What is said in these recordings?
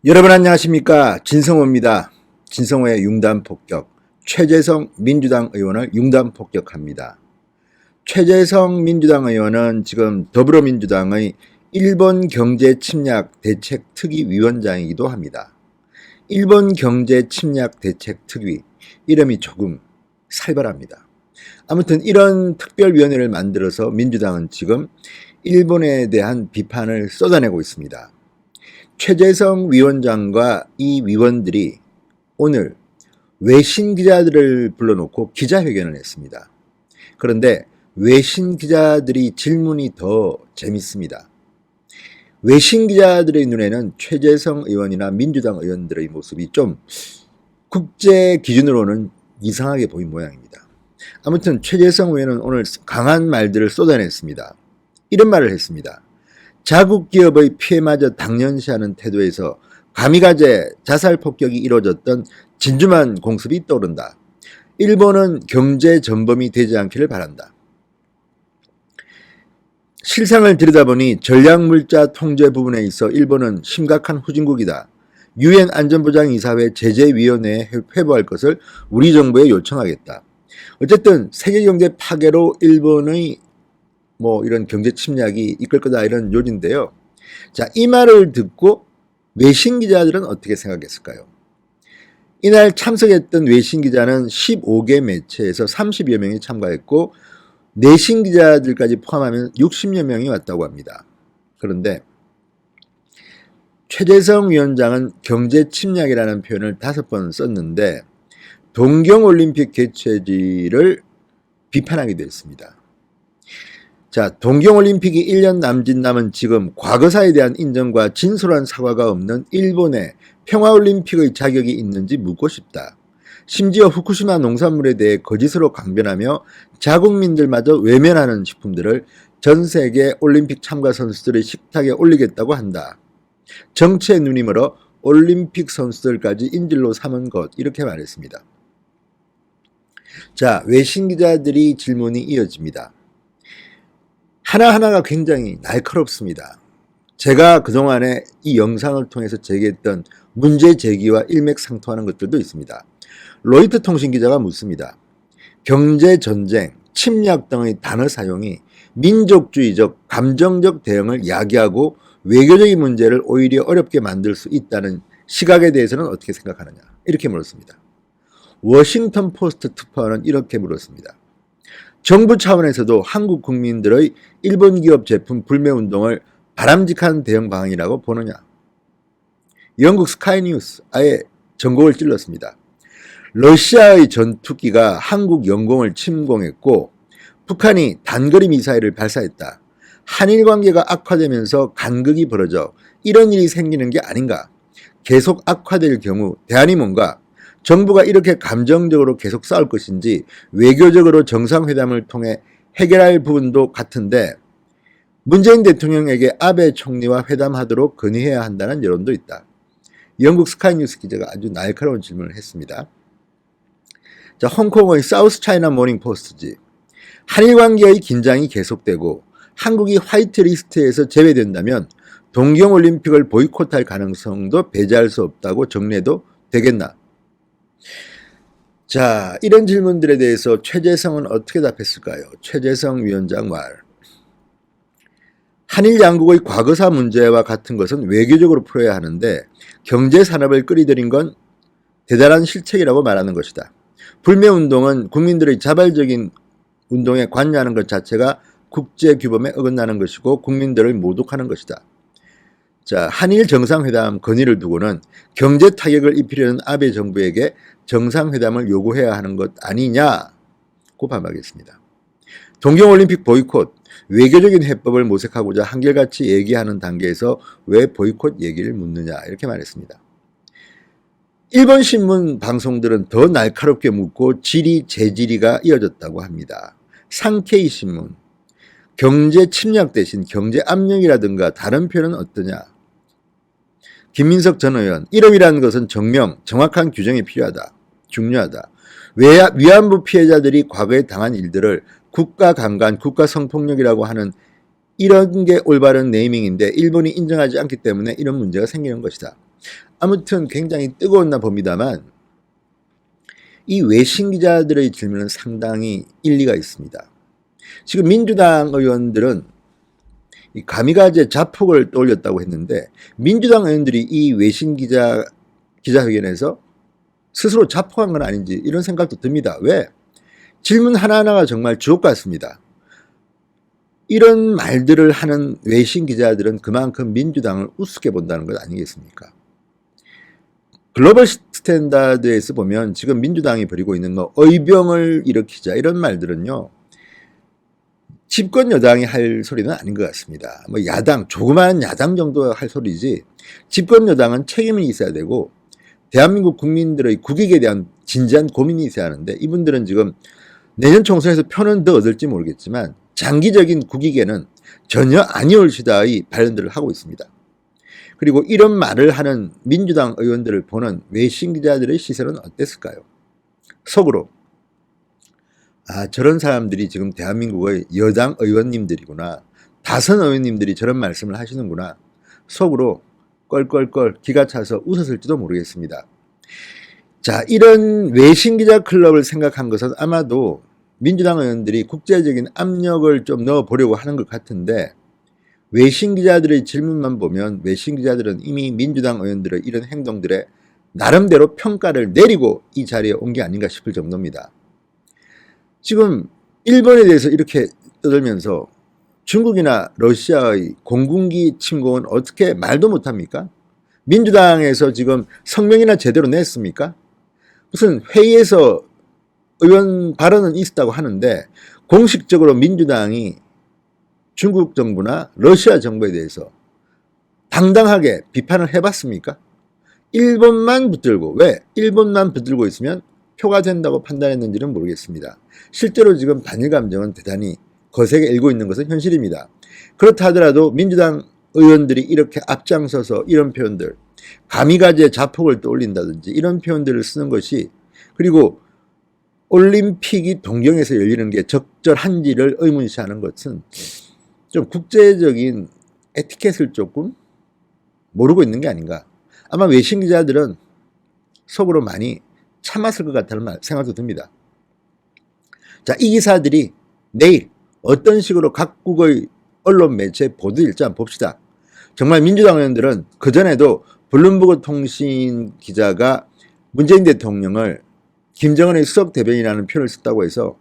여러분 안녕하십니까? 진성호입니다. 진성호의 융단폭격. 최재성 민주당 의원을 융단폭격합니다. 최재성 민주당 의원은 지금 더불어민주당의 일본 경제 침략 대책 특위 위원장이기도 합니다. 일본 경제 침략 대책 특위, 이름이 조금 살벌합니다. 아무튼 이런 특별위원회를 만들어서 민주당은 지금 일본에 대한 비판을 쏟아내고 있습니다. 최재성 위원장과 이 위원들이 오늘 외신 기자들을 불러놓고 기자회견을 했습니다. 그런데 외신 기자들이 질문이 더 재밌습니다. 외신 기자들의 눈에는 최재성 의원이나 민주당 의원들의 모습이 좀 국제 기준으로는 이상하게 보인 모양입니다. 아무튼 최재성 의원은 오늘 강한 말들을 쏟아냈습니다. 이런 말을 했습니다. 자국 기업의 피해마저 당연시하는 태도에서 가미가제 자살 폭격이 이루어졌던 진주만 공습이 떠오른다. 일본은 경제 전범이 되지 않기를 바란다. 실상을 들여다보니 전략물자 통제 부분에 있어 일본은 심각한 후진국이다. 유엔 안전보장이사회 제재위원회에 회부할 것을 우리 정부에 요청하겠다. 어쨌든 세계경제 파괴로 일본의 이런 경제 침략이 이끌 거다 이런 요지인데요. 자, 이 말을 듣고 외신 기자들은 어떻게 생각했을까요? 이날 참석했던 외신 기자는 15개 매체에서 30여 명이 참가했고 내신 기자들까지 포함하면 60여 명이 왔다고 합니다. 그런데 최재성 위원장은 경제 침략이라는 표현을 5번 썼는데 동경올림픽 개최지를 비판하기도 했습니다. 자, 동경올림픽이 1년 남짓 남은 지금 과거사에 대한 인정과 진솔한 사과가 없는 일본에 평화올림픽의 자격이 있는지 묻고 싶다. 심지어 후쿠시마 농산물에 대해 거짓으로 강변하며 자국민들마저 외면하는 식품들을 전 세계 올림픽 참가 선수들의 식탁에 올리겠다고 한다. 정치에 눈이 멀어 올림픽 선수들까지 인질로 삼은 것, 이렇게 말했습니다. 자, 외신 기자들이 질문이 이어집니다. 하나하나가 굉장히 날카롭습니다. 제가 그동안에 이 영상을 통해서 제기했던 문제 제기와 일맥상통하는 것들도 있습니다. 로이터 통신 기자가 묻습니다. 경제전쟁, 침략 등의 단어 사용이 민족주의적, 감정적 대응을 야기하고 외교적인 문제를 오히려 어렵게 만들 수 있다는 시각에 대해서는 어떻게 생각하느냐, 이렇게 물었습니다. 워싱턴 포스트 특파원은 이렇게 물었습니다. 정부 차원에서도 한국 국민들의 일본 기업 제품 불매운동을 바람직한 대응 방안이라고 보느냐. 영국 스카이뉴스 아예 전곡을 찔렀습니다. 러시아의 전투기가 한국 영공을 침공했고 북한이 단거리 미사일을 발사했다. 한일 관계가 악화되면서 간극이 벌어져 이런 일이 생기는 게 아닌가. 계속 악화될 경우 대안이 뭔가. 정부가 이렇게 감정적으로 계속 싸울 것인지 외교적으로 정상회담을 통해 해결할 부분도 같은데 문재인 대통령에게 아베 총리와 회담하도록 건의해야 한다는 여론도 있다. 영국 스카이뉴스 기자가 아주 날카로운 질문을 했습니다. 자, 홍콩의 사우스 차이나 모닝 포스트지. 한일 관계의 긴장이 계속되고 한국이 화이트 리스트에서 제외된다면 동경올림픽을 보이콧할 가능성도 배제할 수 없다고 정리해도 되겠나? 자, 이런 질문들에 대해서 최재성은 어떻게 답했을까요? 최재성 위원장 말. 한일 양국의 과거사 문제와 같은 것은 외교적으로 풀어야 하는데 경제산업을 끌어들인 건 대단한 실책이라고 말하는 것이다. 불매운동은 국민들의 자발적인 운동에 관여하는 것 자체가 국제규범에 어긋나는 것이고 국민들을 모독하는 것이다. 자, 한일 정상회담 건의를 두고는 경제 타격을 입히려는 아베 정부에게 정상회담을 요구해야 하는 것 아니냐고 반박했습니다. 동경올림픽 보이콧, 외교적인 해법을 모색하고자 한결같이 얘기하는 단계에서 왜 보이콧 얘기를 묻느냐, 이렇게 말했습니다. 일본 신문 방송들은 더 날카롭게 묻고 질의 재질의가 이어졌다고 합니다. 상케이 신문, 경제 침략 대신 경제 압력이라든가 다른 표현은 어떠냐. 김민석 전 의원, 이름이라는 것은 정확한 규정이 필요하다. 중요하다. 위안부 피해자들이 과거에 당한 일들을 국가 강간, 국가 성폭력이라고 하는 이런 게 올바른 네이밍인데 일본이 인정하지 않기 때문에 이런 문제가 생기는 것이다. 아무튼 굉장히 뜨거웠나 봅니다만 이 외신 기자들의 질문은 상당히 일리가 있습니다. 지금 민주당 의원들은 이 가미가제 자폭을 떠올렸다고 했는데 민주당 의원들이 이 외신 기자회견에서 스스로 자폭한 건 아닌지 이런 생각도 듭니다. 왜? 질문 하나하나가 정말 주옥 같습니다. 이런 말들을 하는 외신 기자들은 그만큼 민주당을 우습게 본다는 것 아니겠습니까? 글로벌 스탠다드에서 보면 지금 민주당이 벌이고 있는 거 의병을 일으키자 이런 말들은요. 집권 여당이 할 소리는 아닌 것 같습니다. 뭐 야당, 조그마한 야당 정도 할 소리지 집권 여당은 책임이 있어야 되고 대한민국 국민들의 국익에 대한 진지한 고민이 있어야 하는데 이분들은 지금 내년 총선에서 표는 더 얻을지 모르겠지만 장기적인 국익에는 전혀 아니올시다의 발언들을 하고 있습니다. 그리고 이런 말을 하는 민주당 의원들을 보는 외신 기자들의 시선은 어땠을까요? 속으로 저런 사람들이 지금 대한민국의 여당 의원님들이구나. 다선 의원님들이 저런 말씀을 하시는구나. 속으로 껄껄껄 기가 차서 웃었을지도 모르겠습니다. 자, 이런 외신 기자 클럽을 생각한 것은 아마도 민주당 의원들이 국제적인 압력을 좀 넣어보려고 하는 것 같은데 외신 기자들의 질문만 보면 외신 기자들은 이미 민주당 의원들의 이런 행동들에 나름대로 평가를 내리고 이 자리에 온 게 아닌가 싶을 정도입니다. 지금 일본에 대해서 이렇게 떠들면서 중국이나 러시아의 공군기 침공은 어떻게 말도 못합니까? 민주당에서 지금 성명이나 제대로 냈습니까? 무슨 회의에서 의원 발언은 있었다고 하는데 공식적으로 민주당이 중국 정부나 러시아 정부에 대해서 당당하게 비판을 해봤습니까? 일본만 붙들고, 왜? 일본만 붙들고 있으면 표가 된다고 판단했는지는 모르겠습니다. 실제로 지금 반일 감정은 대단히 거세게 일고 있는 것은 현실입니다. 그렇다 하더라도 민주당 의원들이 이렇게 앞장서서 이런 표현들, 가미가제 자폭을 떠올린다든지 이런 표현들을 쓰는 것이 그리고 올림픽이 동경에서 열리는 게 적절한지를 의문시하는 것은 좀 국제적인 에티켓을 조금 모르고 있는 게 아닌가. 아마 외신 기자들은 속으로 많이 참았을 것 같다는 생각도 듭니다. 자, 이 기사들이 내일 어떤 식으로 각국의 언론 매체 보도 일지 한번 봅시다. 정말 민주당 의원들은 그전에도 블룸버그 통신 기자가 문재인 대통령을 김정은의 수석 대변인이라는 표현을 썼다고 해서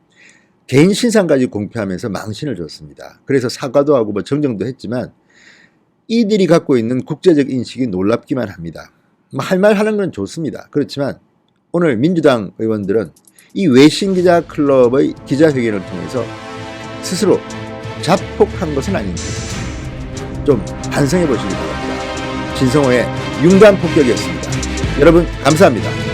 개인 신상까지 공표하면서 망신을 줬습니다. 그래서 사과도 하고 뭐 정정도 했지만 이들이 갖고 있는 국제적 인식이 놀랍기만 합니다. 할 말 하는 건 좋습니다. 그렇지만 오늘 민주당 의원들은 이 외신 기자 클럽의 기자회견을 통해서 스스로 자폭한 것은 아닌지 좀 반성해 보시기 바랍니다. 진성호의 융단 폭격이었습니다. 여러분 감사합니다.